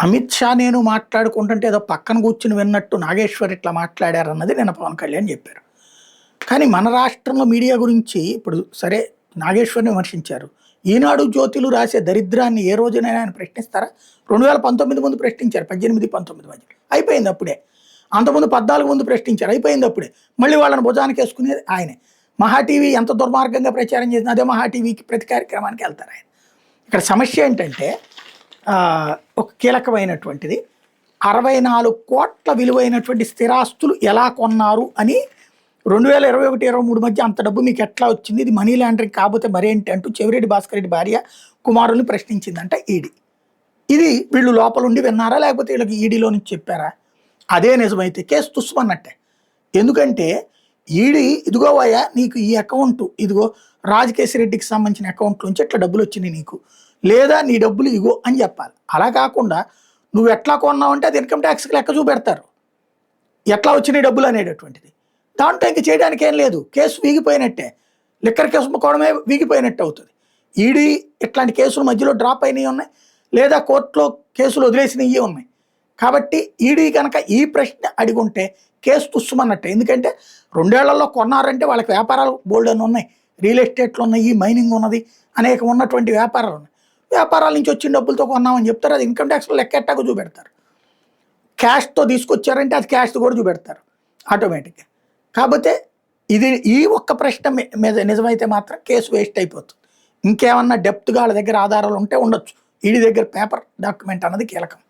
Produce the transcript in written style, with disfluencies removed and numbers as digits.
అమిత్ షా నేను మాట్లాడుకుంటుంటే ఏదో పక్కన కూర్చుని విన్నట్టు నాగేశ్వర్ ఇట్లా మాట్లాడారన్నది నిన్న పవన్ కళ్యాణ్ చెప్పారు. కానీ మన రాష్ట్రంలో మీడియా గురించి ఇప్పుడు సరే నాగేశ్వర్ని విమర్శించారు. ఈనాడు జ్యోతిలు రాసే దరిద్రాన్ని ఏ రోజునైనా ఆయన ప్రశ్నిస్తారా? 2019 ముందు ప్రశ్నించారు, 18, 19 మధ్య అయిపోయింది అప్పుడే. అంతకుముందు 14 ముందు ప్రశ్నించారు, అయిపోయింది అప్పుడే. మళ్ళీ వాళ్ళని భుజానికి వేసుకునేది ఆయనే. మహా టీవీ ఎంత దుర్మార్గంగా ప్రచారం చేసిన అదే మహా టీవీకి ప్రతి కార్యక్రమానికి వెళ్తారు ఆయన. ఇక్కడ సమస్య ఏంటంటే ఒక కీలకమైనటువంటిది 64 కోట్ల విలువైనటువంటి స్థిరాస్తులు ఎలా కొన్నారు అని 2021-23 మధ్య అంత డబ్బు మీకు ఎట్లా వచ్చింది, ఇది మనీ లాండరింగ్ కాకపోతే మరేంటి అంటూ చెవిరెడ్డి భాస్కర్ రెడ్డి భార్య కుమారుల్ని ప్రశ్నించిందంట ఈడీ. ఇది వీళ్ళు లోపలుండి విన్నారా లేకపోతే వీళ్ళకి ఈడీలో నుంచి చెప్పారా? అదే నిజమైతే కేసు తుస్సుమన్నట్టే. ఎందుకంటే ఈడీ ఇదిగోవయ్యా నీకు ఈ అకౌంట్ ఇదిగో రాజకేశిరెడ్డికి సంబంధించిన అకౌంట్ నుంచి ఎట్లా డబ్బులు వచ్చినాయి నీకు, లేదా నీ డబ్బులు ఇగో అని చెప్పాలి. అలా కాకుండా నువ్వు ఎట్లా కొన్నావు అంటే అది ఇన్కమ్ ట్యాక్స్కి లెక్క చూపెడతారు ఎట్లా వచ్చినాయి డబ్బులు అనేటటువంటిది. దాంట్లో ఇంక చేయడానికి ఏం లేదు, కేసు వీగిపోయినట్టే. లిక్కర్ కేసు అమ్ముకోవడమే వీగిపోయినట్టు అవుతుంది. ఈడీ ఇట్లాంటి కేసులు మధ్యలో డ్రాప్ అయినవి ఉన్నాయి, లేదా కోర్టులో కేసులు వదిలేసినవి ఉన్నాయి. కాబట్టి ఈడీ కనుక ఈ ప్రశ్న అడిగుంటే కేసు తుస్సుమన్నట్టే. ఎందుకంటే 2 ఏళ్లలో కొన్నారంటే వాళ్ళకి వ్యాపారాలు బోల్డ్ అని ఉన్నాయి, రియల్ ఎస్టేట్లు ఉన్నాయి, మైనింగ్ ఉన్నది, అనేక ఉన్నటువంటి వ్యాపారాలు ఉన్నాయి. వ్యాపారాల నుంచి వచ్చిన డబ్బులతో కొన్నామని చెప్తారు, అది ఇన్కమ్ ట్యాక్స్లో లెక్కెట్టాగా చూపెడతారు. క్యాష్తో తీసుకొచ్చారంటే అది క్యాష్తో కూడా చూపెడతారు ఆటోమేటిక్గా. కాకపోతే ఇది ఈ ఒక్క ప్రశ్న మీద నిజమైతే మాత్రం కేసు వేస్ట్ అయిపోతుంది. ఇంకేమన్నా డెప్త్గా వాళ్ళ దగ్గర ఆధారాలు ఉంటే ఉండొచ్చు, ఈడీ దగ్గర పేపర్ డాక్యుమెంట్ అన్నది కీలకం.